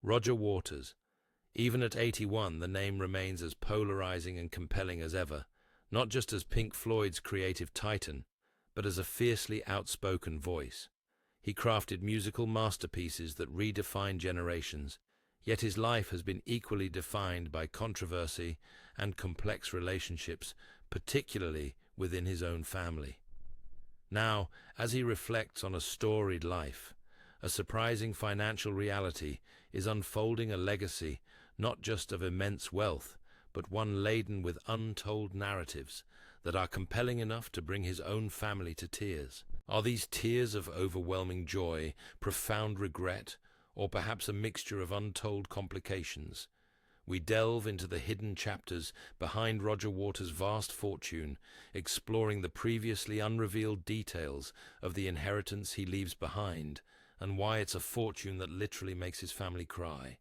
Roger Waters. Even at 81, the name remains as polarizing and compelling as ever, not just as Pink Floyd's creative titan, but as a fiercely outspoken voice. He crafted musical masterpieces that redefined generations, yet his life has been equally defined by controversy and complex relationships, particularly within his own family. Now, as he reflects on a storied life, a surprising financial reality is unfolding, a legacy not just of immense wealth, but one laden with untold narratives that are compelling enough to bring his own family to tears. Are these tears of overwhelming joy, profound regret, or perhaps a mixture of untold complications? We delve into the hidden chapters behind Roger Waters' vast fortune, exploring the previously unrevealed details of the inheritance he leaves behind, and why it's a fortune that literally makes his family cry.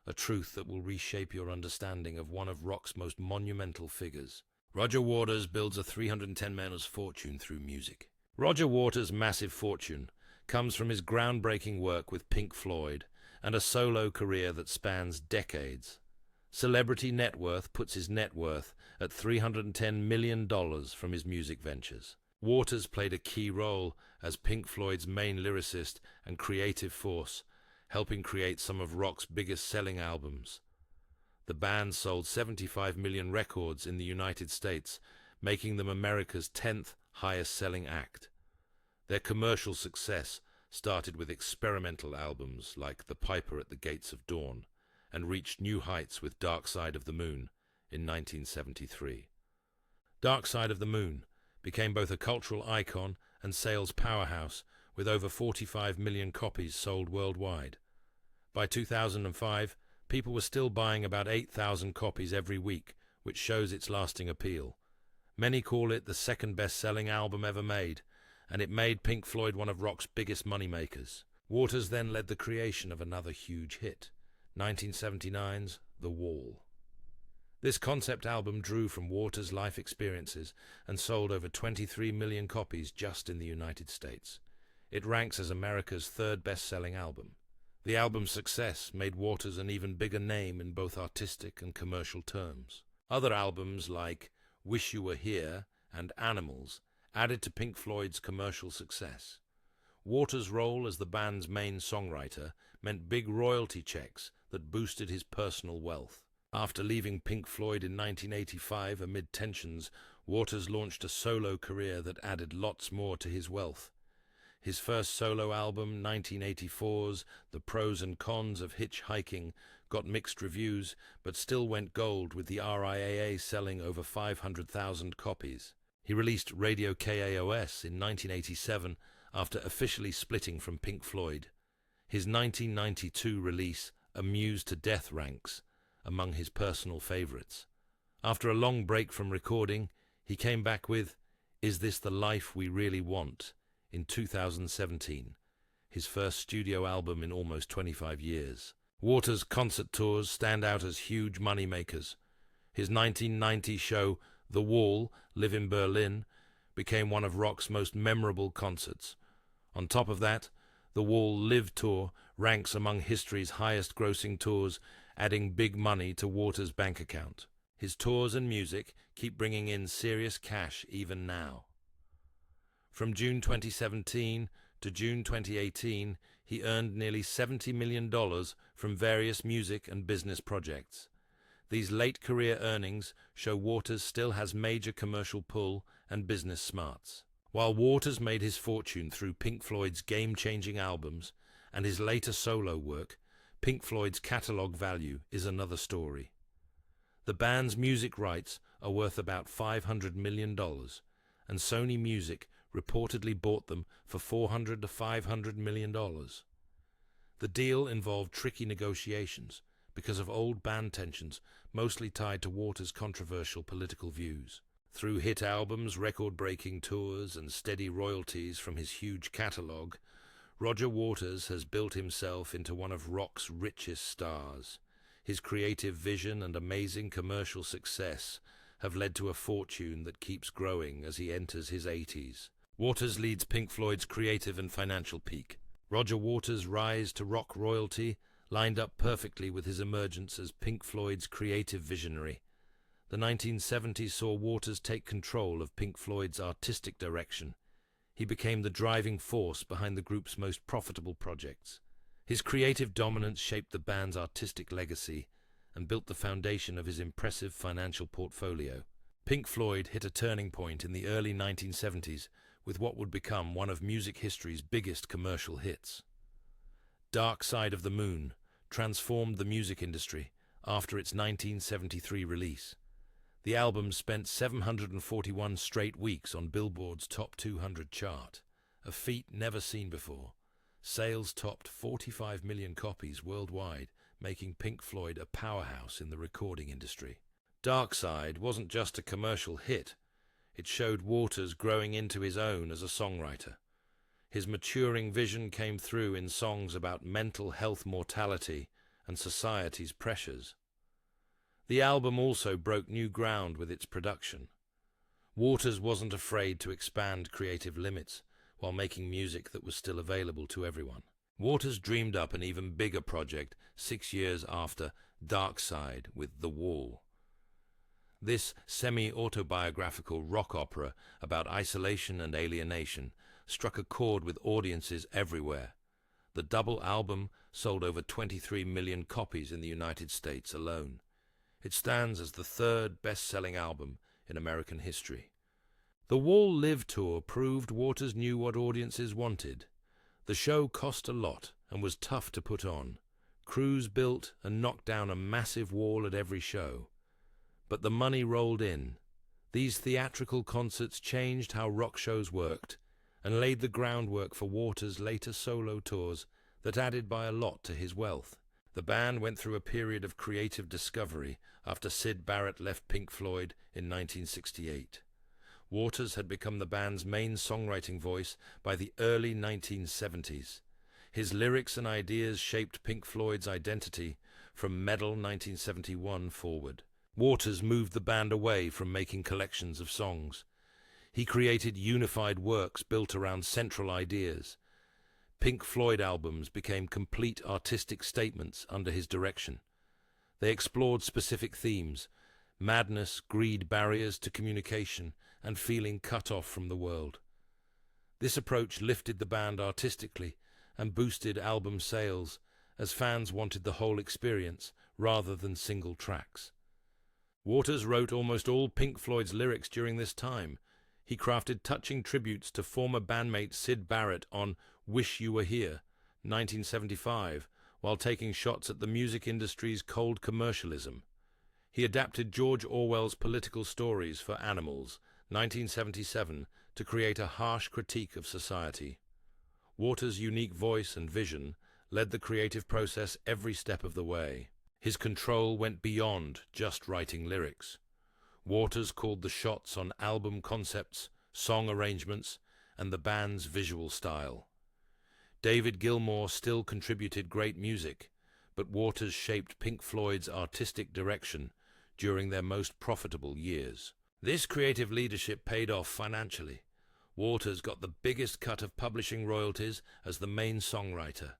A truth that will reshape your understanding of one of rock's most monumental figures. Roger Waters builds a 310 man's fortune through music. Roger Waters' massive fortune comes from his groundbreaking work with Pink Floyd and a solo career that spans decades. Celebrity net worth puts his net worth at $310 million from his music ventures. Waters played a key role as Pink Floyd's main lyricist and creative force, helping create some of rock's biggest selling albums. The band sold 75 million records in the United States, making them America's 10th highest-selling act. Their commercial success started with experimental albums like The Piper at the Gates of Dawn, and reached new heights with Dark Side of the Moon in 1973. Dark Side of the Moon became both a cultural icon and sales powerhouse, with over 45 million copies sold worldwide. By 2005, people were still buying about 8,000 copies every week, which shows its lasting appeal. Many call it the second best-selling album ever made, and it made Pink Floyd one of rock's biggest moneymakers. Waters then led the creation of another huge hit, 1979's The Wall. This concept album drew from Waters' life experiences and sold over 23 million copies just in the United States. It ranks as America's third best-selling album. The album's success made Waters an even bigger name in both artistic and commercial terms. Other albums like Wish You Were Here and Animals added to Pink Floyd's commercial success. Waters' role as the band's main songwriter meant big royalty checks that boosted his personal wealth. After leaving Pink Floyd in 1985 amid tensions, Waters launched a solo career that added lots more to his wealth. His first solo album, 1984's The Pros and Cons of Hitchhiking, got mixed reviews, but still went gold, with the RIAA selling over 500,000 copies. He released Radio KAOS in 1987 after officially splitting from Pink Floyd. His 1992 release, Amused to Death, ranks among his personal favorites. After a long break from recording, he came back with Is This the Life We Really Want in 2017, his first studio album in almost 25 years. Waters' concert tours stand out as huge moneymakers. His 1990 show, The Wall, Live in Berlin, became one of rock's most memorable concerts. On top of that, The Wall Live Tour ranks among history's highest-grossing tours, adding big money to Waters' bank account. His tours and music keep bringing in serious cash even now. From June 2017 to June 2018, he earned nearly $70 million from various music and business projects. These late-career earnings show Waters still has major commercial pull and business smarts. While Waters made his fortune through Pink Floyd's game-changing albums and his later solo work, Pink Floyd's catalog value is another story. The band's music rights are worth about $500 million, and Sony Music reportedly bought them for $400 to $500 million. The deal involved tricky negotiations because of old band tensions, mostly tied to Waters' controversial political views. Through hit albums, record-breaking tours, and steady royalties from his huge catalog, Roger Waters has built himself into one of rock's richest stars. His creative vision and amazing commercial success have led to a fortune that keeps growing as he enters his 80s. Waters leads Pink Floyd's creative and financial peak. Roger Waters' rise to rock royalty lined up perfectly with his emergence as Pink Floyd's creative visionary. The 1970s saw Waters take control of Pink Floyd's artistic direction. He became the driving force behind the group's most profitable projects. His creative dominance shaped the band's artistic legacy and built the foundation of his impressive financial portfolio. Pink Floyd hit a turning point in the early 1970s with what would become one of music history's biggest commercial hits. Dark Side of the Moon transformed the music industry after its 1973 release. The album spent 741 straight weeks on Billboard's Top 200 chart, a feat never seen before. Sales topped 45 million copies worldwide, making Pink Floyd a powerhouse in the recording industry. Dark Side wasn't just a commercial hit. It showed Waters growing into his own as a songwriter. His maturing vision came through in songs about mental health mortality and society's pressures. The album also broke new ground with its production. Waters wasn't afraid to expand creative limits while making music that was still available to everyone. Waters dreamed up an even bigger project 6 years after Dark Side with The Wall. This semi-autobiographical rock opera about isolation and alienation struck a chord with audiences everywhere. The double album sold over 23 million copies in the United States alone. It stands as the third best-selling album in American history. The Wall Live Tour proved Waters knew what audiences wanted. The show cost a lot and was tough to put on. Crews built and knocked down a massive wall at every show. But the money rolled in. These theatrical concerts changed how rock shows worked and laid the groundwork for Waters' later solo tours that added by a lot to his wealth. The band went through a period of creative discovery after Syd Barrett left Pink Floyd in 1968. Waters had become the band's main songwriting voice by the early 1970s. His lyrics and ideas shaped Pink Floyd's identity from Meddle 1971 forward. Waters moved the band away from making collections of songs. He created unified works built around central ideas. Pink Floyd albums became complete artistic statements under his direction. They explored specific themes: madness, greed, barriers to communication, and feeling cut off from the world. This approach lifted the band artistically and boosted album sales, as fans wanted the whole experience rather than single tracks. Waters wrote almost all Pink Floyd's lyrics during this time. He crafted touching tributes to former bandmate Syd Barrett on Wish You Were Here, 1975, while taking shots at the music industry's cold commercialism. He adapted George Orwell's political stories for Animals, 1977, to create a harsh critique of society. Waters' unique voice and vision led the creative process every step of the way. His control went beyond just writing lyrics. Waters called the shots on album concepts, song arrangements, and the band's visual style. David Gilmour still contributed great music, but Waters shaped Pink Floyd's artistic direction during their most profitable years. This creative leadership paid off financially. Waters got the biggest cut of publishing royalties as the main songwriter.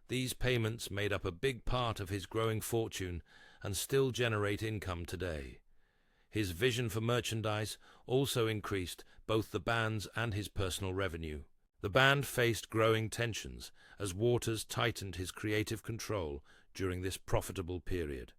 These payments made up a big part of his growing fortune and still generate income today. His vision for merchandise also increased both the band's and his personal revenue. The band faced growing tensions as Waters tightened his creative control during this profitable period.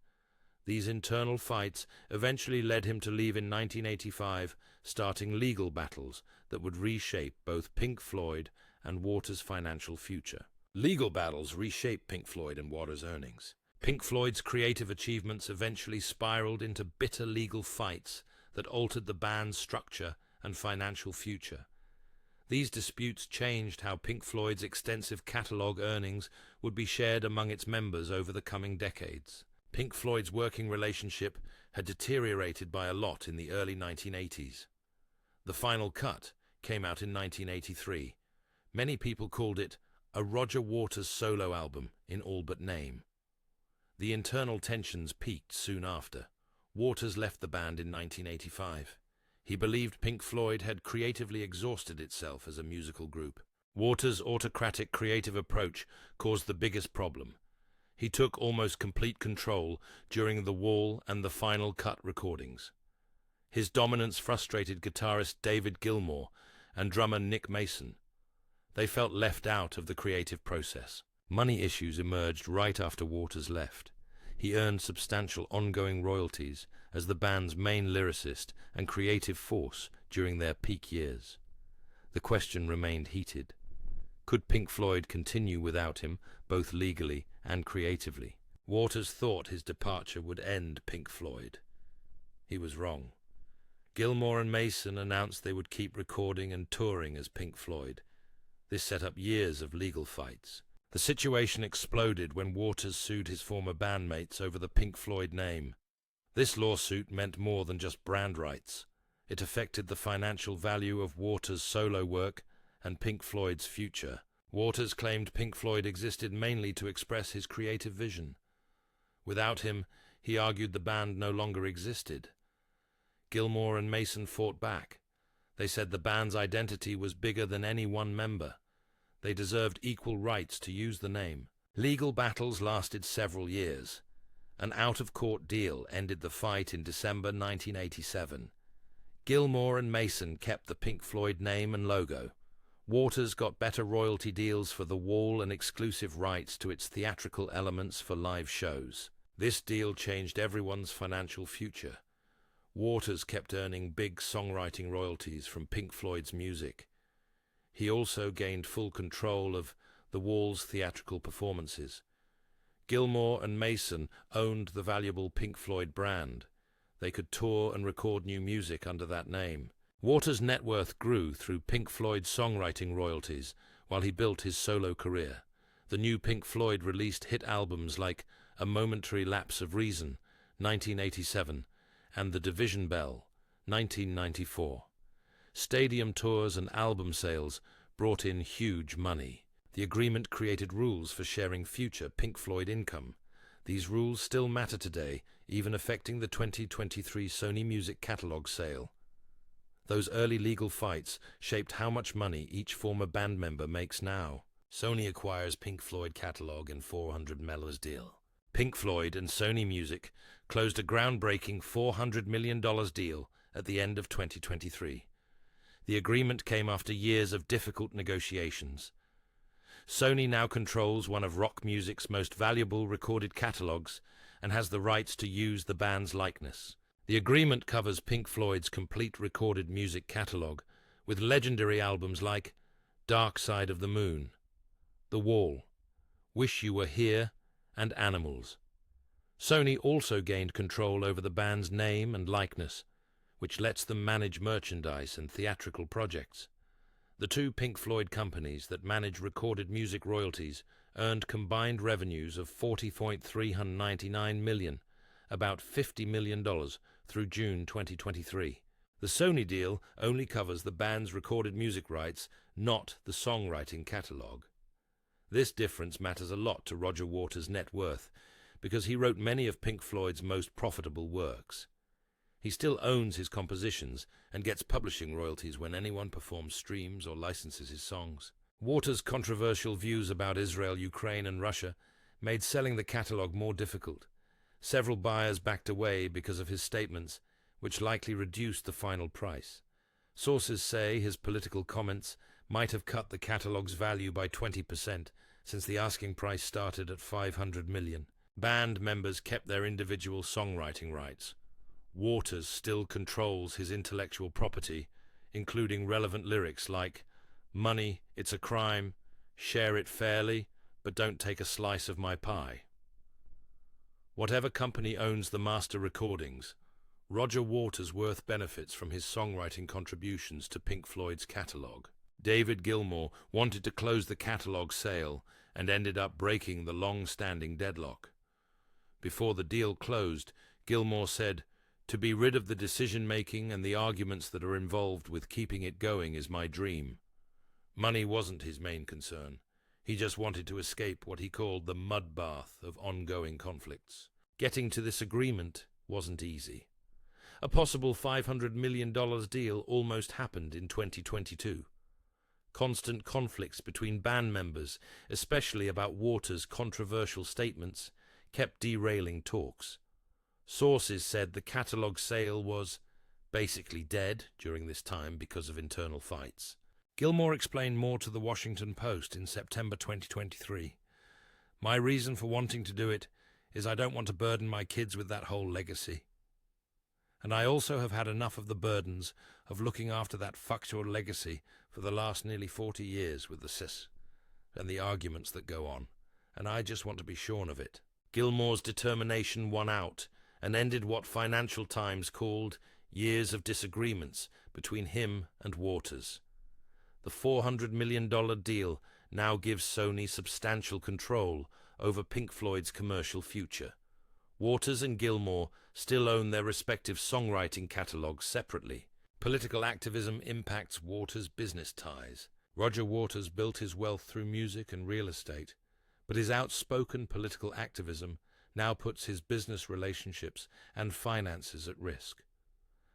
These internal fights eventually led him to leave in 1985, starting legal battles that would reshape both Pink Floyd and Waters' financial future. Legal battles reshaped Pink Floyd and Waters' earnings. Pink Floyd's creative achievements eventually spiraled into bitter legal fights that altered the band's structure and financial future. These disputes changed how Pink Floyd's extensive catalogue earnings would be shared among its members over the coming decades. Pink Floyd's working relationship had deteriorated by a lot in the early 1980s. The Final Cut came out in 1983. Many people called it a Roger Waters solo album in all but name. The internal tensions peaked soon after. Waters left the band in 1985. He believed Pink Floyd had creatively exhausted itself as a musical group. Waters' autocratic creative approach caused the biggest problem. He took almost complete control during the Wall and the Final Cut recordings. His dominance frustrated guitarist David Gilmour and drummer Nick Mason. They felt left out of the creative process. Money issues emerged right after Waters left. He earned substantial ongoing royalties as the band's main lyricist and creative force during their peak years. The question remained heated. Could Pink Floyd continue without him, both legally and creatively? Waters thought his departure would end Pink Floyd. He was wrong. Gilmour and Mason announced they would keep recording and touring as Pink Floyd. This set up years of legal fights. The situation exploded when Waters sued his former bandmates over the Pink Floyd name. This lawsuit meant more than just brand rights. It affected the financial value of Waters' solo work and Pink Floyd's future. Waters claimed Pink Floyd existed mainly to express his creative vision. Without him, he argued the band no longer existed. Gilmour and Mason fought back. They said the band's identity was bigger than any one member. They deserved equal rights to use the name. Legal battles lasted several years. An out-of-court deal ended the fight in December 1987. Gilmour and Mason kept the Pink Floyd name and logo. Waters got better royalty deals for the Wall and exclusive rights to its theatrical elements for live shows. This deal changed everyone's financial future. Waters kept earning big songwriting royalties from Pink Floyd's music. He also gained full control of the Wall's theatrical performances. Gilmour and Mason owned the valuable Pink Floyd brand. They could tour and record new music under that name. Waters' net worth grew through Pink Floyd's songwriting royalties while he built his solo career. The new Pink Floyd released hit albums like A Momentary Lapse of Reason, 1987, and The Division Bell, 1994. Stadium tours and album sales brought in huge money. The agreement created rules for sharing future Pink Floyd income. These rules still matter today, even affecting the 2023 Sony Music catalog sale. Those early legal fights shaped how much money each former band member makes now. Sony acquires Pink Floyd catalog in $400 million deal. Pink Floyd and Sony Music closed a groundbreaking $400 million deal at the end of 2023. The agreement came after years of difficult negotiations. Sony now controls one of rock music's most valuable recorded catalogs and has the rights to use the band's likeness. The agreement covers Pink Floyd's complete recorded music catalog, with legendary albums like Dark Side of the Moon, The Wall, Wish You Were Here, and Animals. Sony also gained control over the band's name and likeness, which lets them manage merchandise and theatrical projects. The two Pink Floyd companies that manage recorded music royalties earned combined revenues of $40.399 million, about $50 million, through June 2023. The Sony deal only covers the band's recorded music rights, not the songwriting catalog. This difference matters a lot to Roger Waters' net worth, because he wrote many of Pink Floyd's most profitable works. He still owns his compositions and gets publishing royalties when anyone performs, streams, or licenses his songs. Waters' controversial views about Israel, Ukraine, and Russia made selling the catalog more difficult. Several buyers backed away because of his statements, which likely reduced the final price. Sources say his political comments might have cut the catalog's value by 20%, since the asking price started at $500 million. Band members kept their individual songwriting rights. Waters still controls his intellectual property, including relevant lyrics like "Money, it's a crime, share it fairly, but don't take a slice of my pie." Whatever company owns the master recordings, Roger Waters' worth benefits from his songwriting contributions to Pink Floyd's catalog. David Gilmour wanted to close the catalog sale and ended up breaking the long-standing deadlock. Before the deal closed, Gilmour said, "To be rid of the decision-making and the arguments that are involved with keeping it going is my dream." Money wasn't his main concern. He just wanted to escape what he called the mud bath of ongoing conflicts. Getting to this agreement wasn't easy. A possible $500 million deal almost happened in 2022. Constant conflicts between band members, especially about Waters' controversial statements, kept derailing talks. Sources said the catalogue sale was basically dead during this time because of internal fights. Gilmour explained more to the Washington Post in September 2023. "My reason for wanting to do it is I don't want to burden my kids with that whole legacy. And I also have had enough of the burdens of looking after that factual legacy for the last nearly 40 years with the cis and the arguments that go on, and I just want to be shorn of it." Gilmour's determination won out and ended what Financial Times called years of disagreements between him and Waters. The $400 million deal now gives Sony substantial control over Pink Floyd's commercial future. Waters and Gilmour still own their respective songwriting catalogues separately. Political activism impacts Waters' business ties. Roger Waters built his wealth through music and real estate, but his outspoken political activism now puts his business relationships and finances at risk.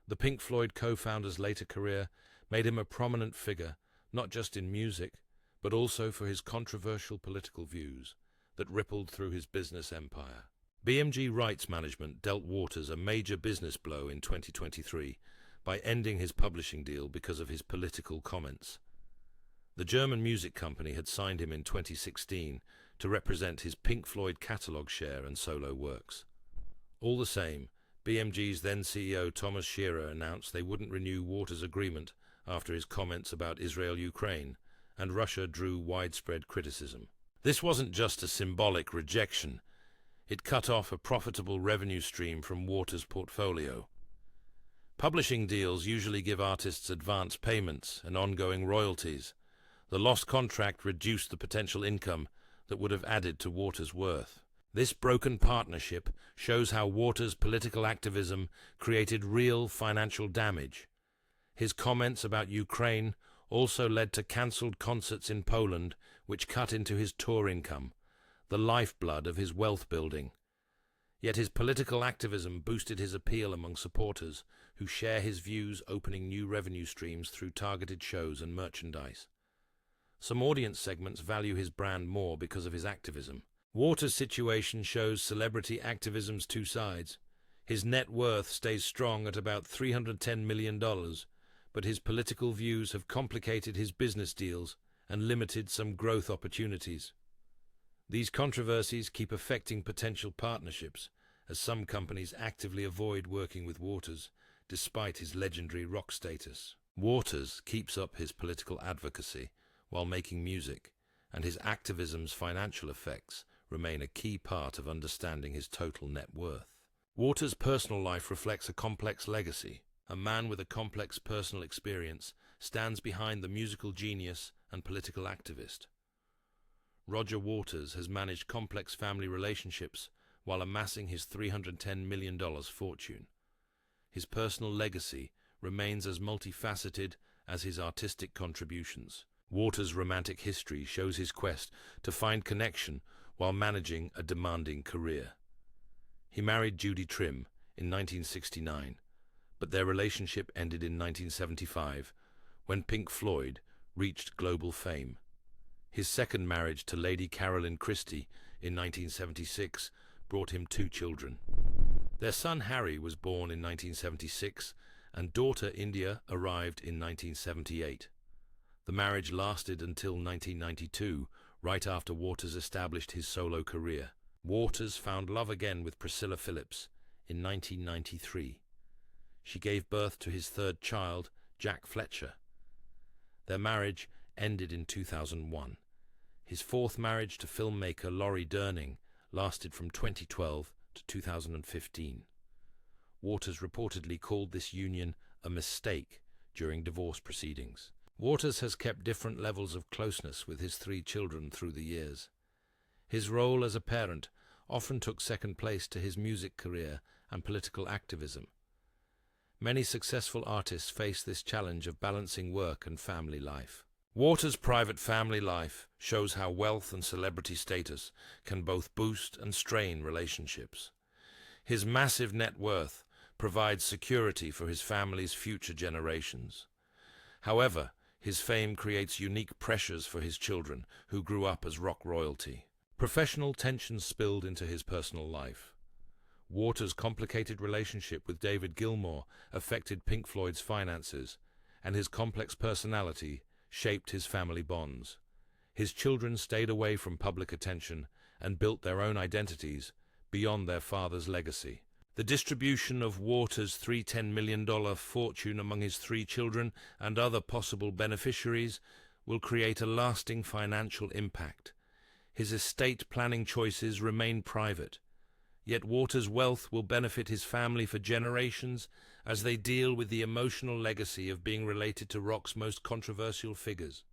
The Pink Floyd co-founder's later career made him a prominent figure, not just in music, but also for his controversial political views that rippled through his business empire. BMG Rights Management dealt Waters a major business blow in 2023 by ending his publishing deal because of his political comments. The German music company had signed him in 2016 to represent his Pink Floyd catalogue share and solo works. All the same, BMG's then CEO Thomas Shearer announced they wouldn't renew Waters' agreement after his comments about Israel-Ukraine, and Russia drew widespread criticism. This wasn't just a symbolic rejection. It cut off a profitable revenue stream from Waters' portfolio. Publishing deals usually give artists advance payments and ongoing royalties. The lost contract reduced the potential income that would have added to Waters' worth. This broken partnership shows how Waters' political activism created real financial damage. His comments about Ukraine also led to cancelled concerts in Poland, which cut into his tour income, the lifeblood of his wealth building. Yet his political activism boosted his appeal among supporters who share his views, opening new revenue streams through targeted shows and merchandise. Some audience segments value his brand more because of his activism. Waters' situation shows celebrity activism's two sides. His net worth stays strong at about $310 million, but his political views have complicated his business deals and limited some growth opportunities. These controversies keep affecting potential partnerships, as some companies actively avoid working with Waters, despite his legendary rock status. Waters keeps up his political advocacy while making music, and his activism's financial effects remain a key part of understanding his total net worth. Waters' personal life reflects a complex legacy. A man with a complex personal experience stands behind the musical genius and political activist. Roger Waters has managed complex family relationships while amassing his $310 million fortune. His personal legacy remains as multifaceted as his artistic contributions. Waters' romantic history shows his quest to find connection while managing a demanding career. He married Judy Trim in 1969, but their relationship ended in 1975 when Pink Floyd reached global fame. His second marriage to Lady Carolyn Christie in 1976 brought him 2 children. Their son Harry was born in 1976 and daughter India arrived in 1978. The marriage lasted until 1992, right after Waters established his solo career. Waters found love again with Priscilla Phillips in 1993. She gave birth to his third child, Jack Fletcher. Their marriage ended in 2001. His fourth marriage to filmmaker Laurie Durning lasted from 2012 to 2015. Waters reportedly called this union a mistake during divorce proceedings. Waters has kept different levels of closeness with his 3 children through the years. His role as a parent often took second place to his music career and political activism. Many successful artists face this challenge of balancing work and family life. Waters' private family life shows how wealth and celebrity status can both boost and strain relationships. His massive net worth provides security for his family's future generations. However, His fame creates unique pressures for his children, who grew up as rock royalty. Professional tensions spilled into his personal life. Waters' complicated relationship with David Gilmour affected Pink Floyd's finances, and his complex personality shaped his family bonds. His children stayed away from public attention and built their own identities beyond their father's legacy. The distribution of Waters' $310 million fortune among his 3 children and other possible beneficiaries will create a lasting financial impact. His estate planning choices remain private, yet Waters' wealth will benefit his family for generations as they deal with the emotional legacy of being related to rock's most controversial figures.